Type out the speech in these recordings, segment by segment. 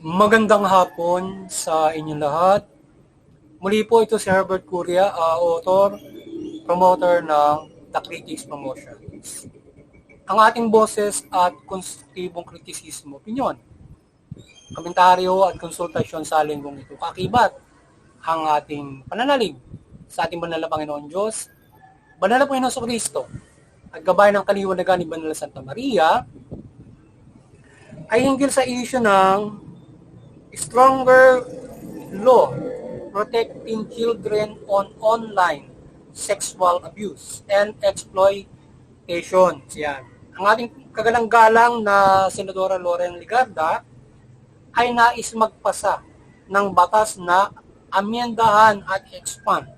Magandang hapon sa inyong lahat. Muli po ito si Herbert Curia, author, promoter ng The Critics Promotions. Ang ating boses at konstruktibong kritisismo, opinyon, komentaryo at konsultasyon sa linggong ito kakibat ang ating pananalig sa ating banal na Panginoon Diyos, banal na Panginoon sa Kristo, at gabay ng kaliwanagan ni Banal Santa Maria ay hinggil sa issue ng stronger law protecting children on online sexual abuse and exploitation. Yan. Ang ating kagalang-galang na Senadora Loren Legarda ay nais magpasa ng batas na amyendahan at expand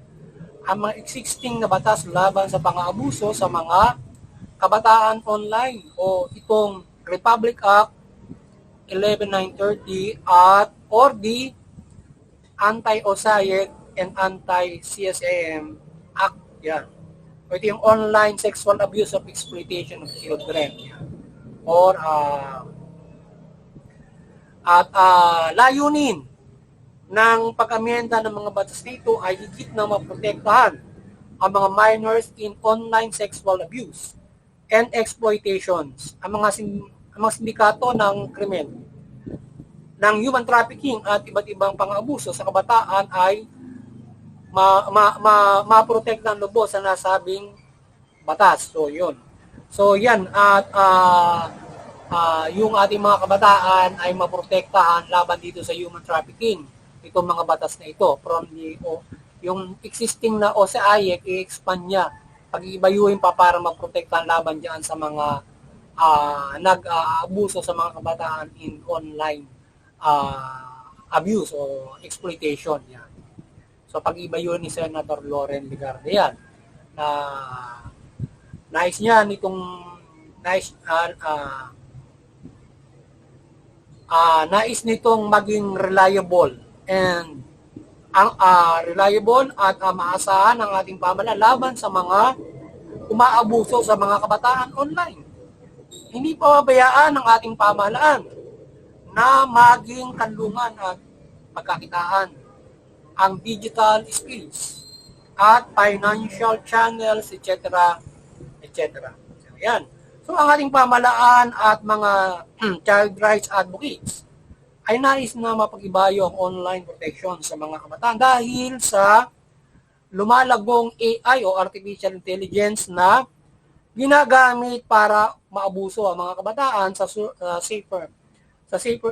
ang mga existing na batas laban sa pang-aabuso sa mga kabataan online o itong Republic Act 11930 at or the Anti-OSAIC and Anti-CSAM Act. Yan. O ito yung online sexual abuse of exploitation of children. Yan. Or layunin ng pag-amyenda ng mga batas dito ay higit na maprotektahan ang mga minors in online sexual abuse and exploitations. Ang mga sindikato ng krimen ng human trafficking at iba't ibang pang-abuso sa kabataan ay maprotektahan lubos sa nasabing batas. So, yun. So, yan. At yung ating mga kabataan ay maprotektahan laban dito sa human trafficking. Itong mga batas na ito. From yung existing na OSAIC, i-expand niya. Pag-ibayuhin pa para maprotektahan laban diyan sa mga nag-aabuso sa mga kabataan in online abuse o exploitation. Yan. So pag-iba yun ni Senator Loren Legarda yan na nais niya nitong nais nitong maging reliable and reliable at maasahan ng ating pamahalaan laban sa mga umaabuso sa mga kabataan online. Hindi pababayaan ng ating pamahalaan na maging kanlungan at pagkakitaan ang digital skills at financial channels, etc. etc. So, yan. So, ang ating pamahalaan at mga child rights advocates ay nais na mapag-ibayo ang online protection sa mga kabataan dahil sa lumalagong AI o artificial intelligence na ginagamit para maabuso ang mga kabataan sa Safer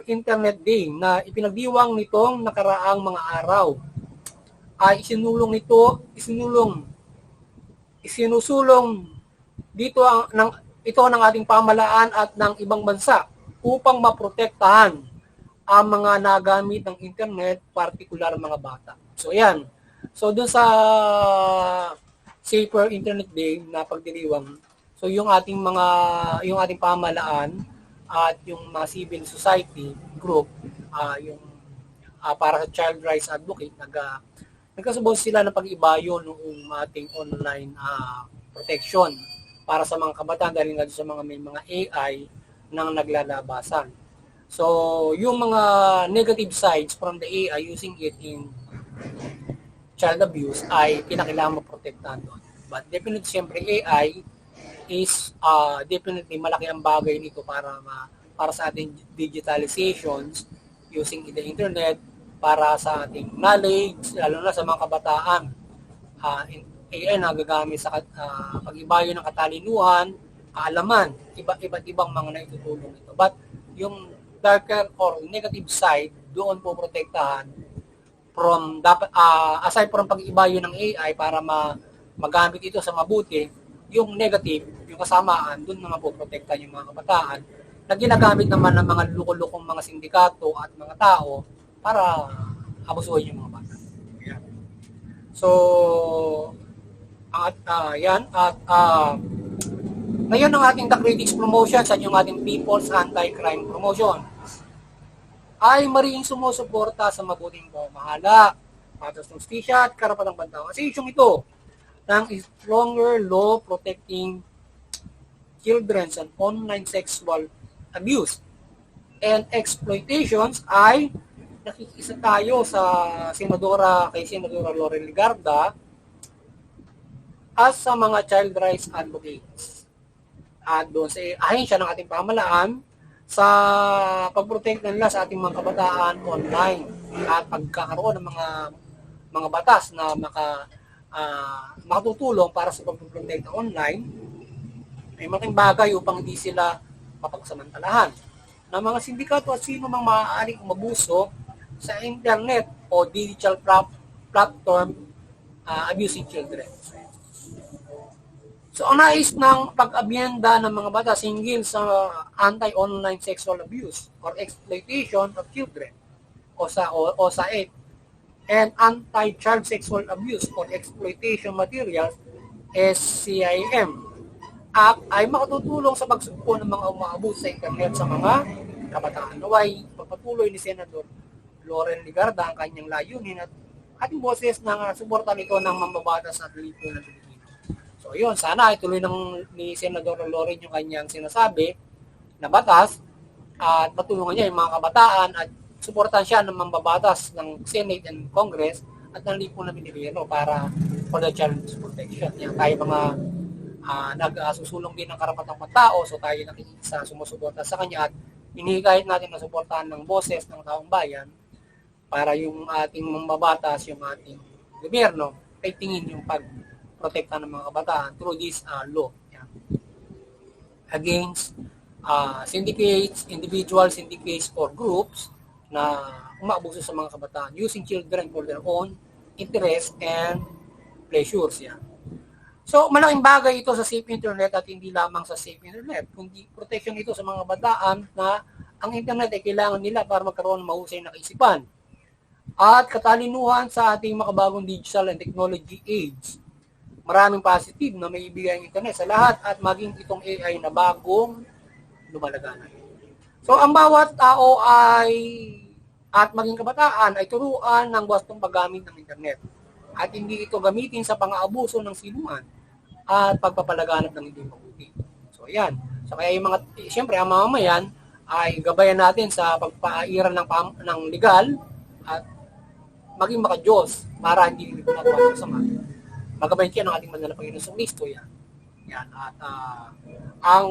Internet Day na ipinagdiwang nitong nakaraang mga araw. Ay isinusulong dito ito ng ating pamahalaan at ng ibang bansa upang maprotektahan ang mga nagamit ng internet, partikular mga bata. So yan. So doon sa Safer Internet Day na pagdiriwang, so yung ating pamahalaan at yung mga civil society group, para sa child rights advocate, nagkasubos sila ng pag-ibayo noong ating online protection para sa mga kabataan dahil nga sa may mga AI nang naglalabasan. So, yung mga negative sides from the AI using it in child abuse ay kinakailangan maprotektahan doon. But definitely, siyempre, AI is definitely malaki ang bagay nito para sa ating digitalizations using the internet, para sa ating knowledge, lalo na sa mga kabataan. AI na gagamit sa pag-ibayo ng katalinuhan, kaalaman, iba't ibang mga naitutulong ito. But yung darker or negative side, doon po protektahan from aside from pag-ibayo ng AI para magamit ito sa mabuti, yung negative, yung kasamaan, doon naman po protektahan yung mga kabataan na ginagamit naman ng mga luko-lukong mga sindikato at mga tao para abusuhin yung mga bata. Yan. So, ngayon ang ating The Critics Promotions at yung ating People's Anti-Crime Promotion ay mariing sumusuporta sa mabuting pamamahala patas ng hustisya at karapatang pantao. Kasi isyong ito ng stronger law protecting children and online sexual abuse and exploitations ay nakikisa tayo sa kay Senadora Loren Legarda as sa mga child rights advocates. At doon sa ahensya ng ating pamahalaan sa pagprotect nila sa ating mga kabataan online at pagkakaroon ng mga batas na makatutulong para sa pagproprotect online, may malaking bagay upang hindi sila mapagsamantalahan ng mga sindikato at sino mang maaaring umabuso sa internet o digital platform abusing children. So, ang nais ng pag-abyenda ng mga batas hinggil sa anti-online sexual abuse or exploitation of children o sa and anti-child sexual abuse or exploitation materials SCIM Act ay makatutulong sa pagsugpo ng mga umaabuso sa internet sa mga kabataan. Naway pagpatuloy ni Senador Loren Legarda ang kanyang layunin at ating boses ng suporta nito ng mambabatas at lipunan ng Pilipino. So yun, sana ituloy ni Senador Loren yung kanyang sinasabi na batas at matulungan niya yung mga kabataan at suportahan siya ng mambabatas ng Senate and Congress at ng lipunan ng Pilipino para for the child protection. Yan tayo mga nagsusulong din ng karapatang pantao, so tayo nakikita sumusuporta sa kanya at hinihikayat natin na suportahan ng boses ng taong bayan para yung ating mambabatas, yung ating gobyerno ay tingin yung pagprotekta ng mga kabataan through this law. Yan. Against syndicates, individual syndicates or groups na umaabuso sa mga kabataan using children for their own interest and pleasures. Yan. So, malaking bagay ito sa safe internet at hindi lamang sa safe internet, kundi protection ito sa mga kabataan na ang internet ay kailangan nila para magkaroon ng mahusay na kaisipan at katalinuhan sa ating makabagong digital and technology age. Maraming positive na may ibigay ang internet sa lahat at maging itong AI na bagong lumalaganap. So, ang bawat tao at maging kabataan ay turuan ng wastong paggamit ng internet at hindi ito gamitin sa pang-aabuso ng sinuman at pagpapalaganap ng hindi mabuti. So, ayan. So, kaya yung siyempre, ang mamamayan ay gabayan natin sa pagpairal ng legal at maging makadiyos para hindi ginagawa ng sama. Magabayan siya ng ating banal na Panginoon sa Kristo. Yan. Yan. At ang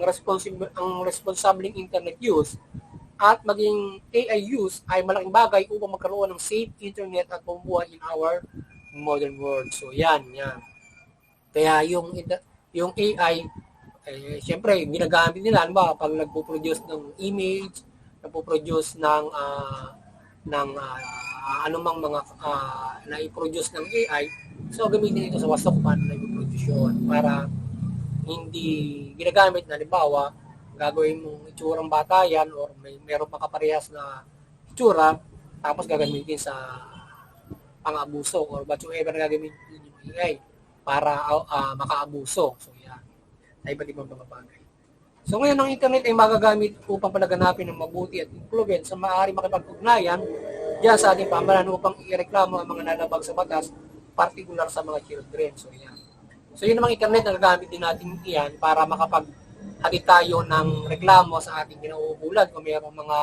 responsibleng internet use at maging AI use ay malaking bagay upang magkaroon ng safe internet at pamumuhay in our modern world. So, yan. Kaya yung AI, siyempre, ginagamit nila, pag nagpo-produce ng image, nagpo-produce ng anumang mga na-produce ng AI, so gamitin ito sa wasok paano na i-produce yun para hindi ginagamit na, halimbawa, gagawin mong itsurang bata yan or meron pang kaparehas na itsura, tapos gagamitin sa pang-abuso or whatsoever na gagamitin yung AI para makaabuso. So, yan. Sa iba't ibang mga bagay. So, ngayon, ang internet ay magagamit upang palaganapin ng mabuti at influence sa maaari makipag-ugnayan diyan sa ating pamahalaan upang ireklamo ang mga nalabag sa batas, partikular sa mga children. So, yan. So, yun namang internet na gagamit din natin iyan para makapag-hatid tayo ng reklamo sa ating kinauugulan. Kung mayroong mga,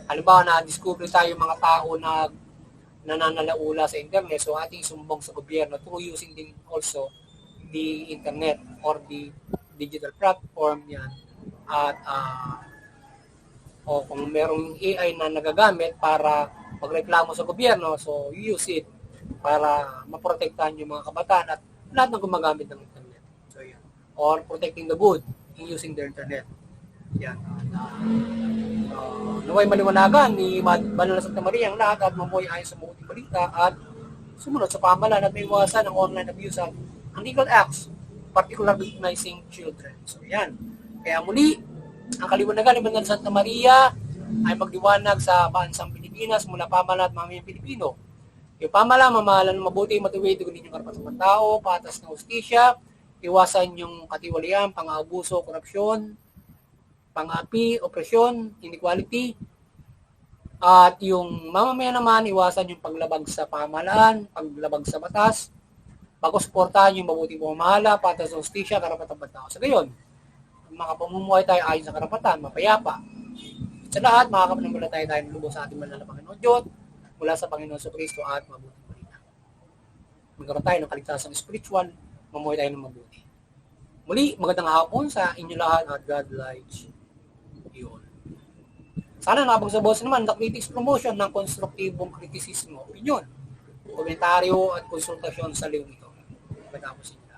halimbawa na discover tayo mga tao na nananalaula sa internet, so ating sumbong sa gobyerno through using din also the internet or the digital platform yan. At kung merong AI na nagagamit para magreklamo sa gobyerno, so use it para maprotektahan yung mga kabataan at lahat ng gumagamit ng internet. So yan. Or protecting the good in using the internet. Yan. Naway maliwanagan ni Banal na Santa Maria ang lahat at mamuhay ayon sa mabuting balita at sumunod sa pamahalaan at may iwasan ng online abuse at illegal acts, particular victimizing children. So yan. Kaya muli, ang kaliwanagan ni Banal na Santa Maria ay magdiwanag sa bansang Pilipinas mula pamahalaan at mamayang Pilipino. Yung pamahalaan, mamahalan ng mabuti, matuwid, tugunin yung karapatan ng tao, patas ng hustisya, iwasan yung katiwalian, pang-aabuso, korupsyon, pang-api, opresyon, inequality, At yung mamamayan naman, iwasan yung paglabag sa pamahalaan, paglabag sa batas, pag-suportahan yung mabuting pamamahala, patas sa hustisya, karapatan ng tao. Sa gayon, makapamumuhay tayo ayon sa karapatan, mapayapa. Sa lahat, makakapananampalataya tayo ng lubos sa ating mahal na Panginoon Diyos, mula sa Panginoon sa Kristo at mabuting balita. Magkaroon tayo ng kaligtasang spiritual, mamuhay tayo ng mabuti. Muli, magandang hapon sa inyo lahat at God likes you all. Sana nakapagsabawas naman the critics promotion ng konstruktibong kritisismo, opinion, komentaryo at konsultasyon sa liyong ito. Pagkatapos ito.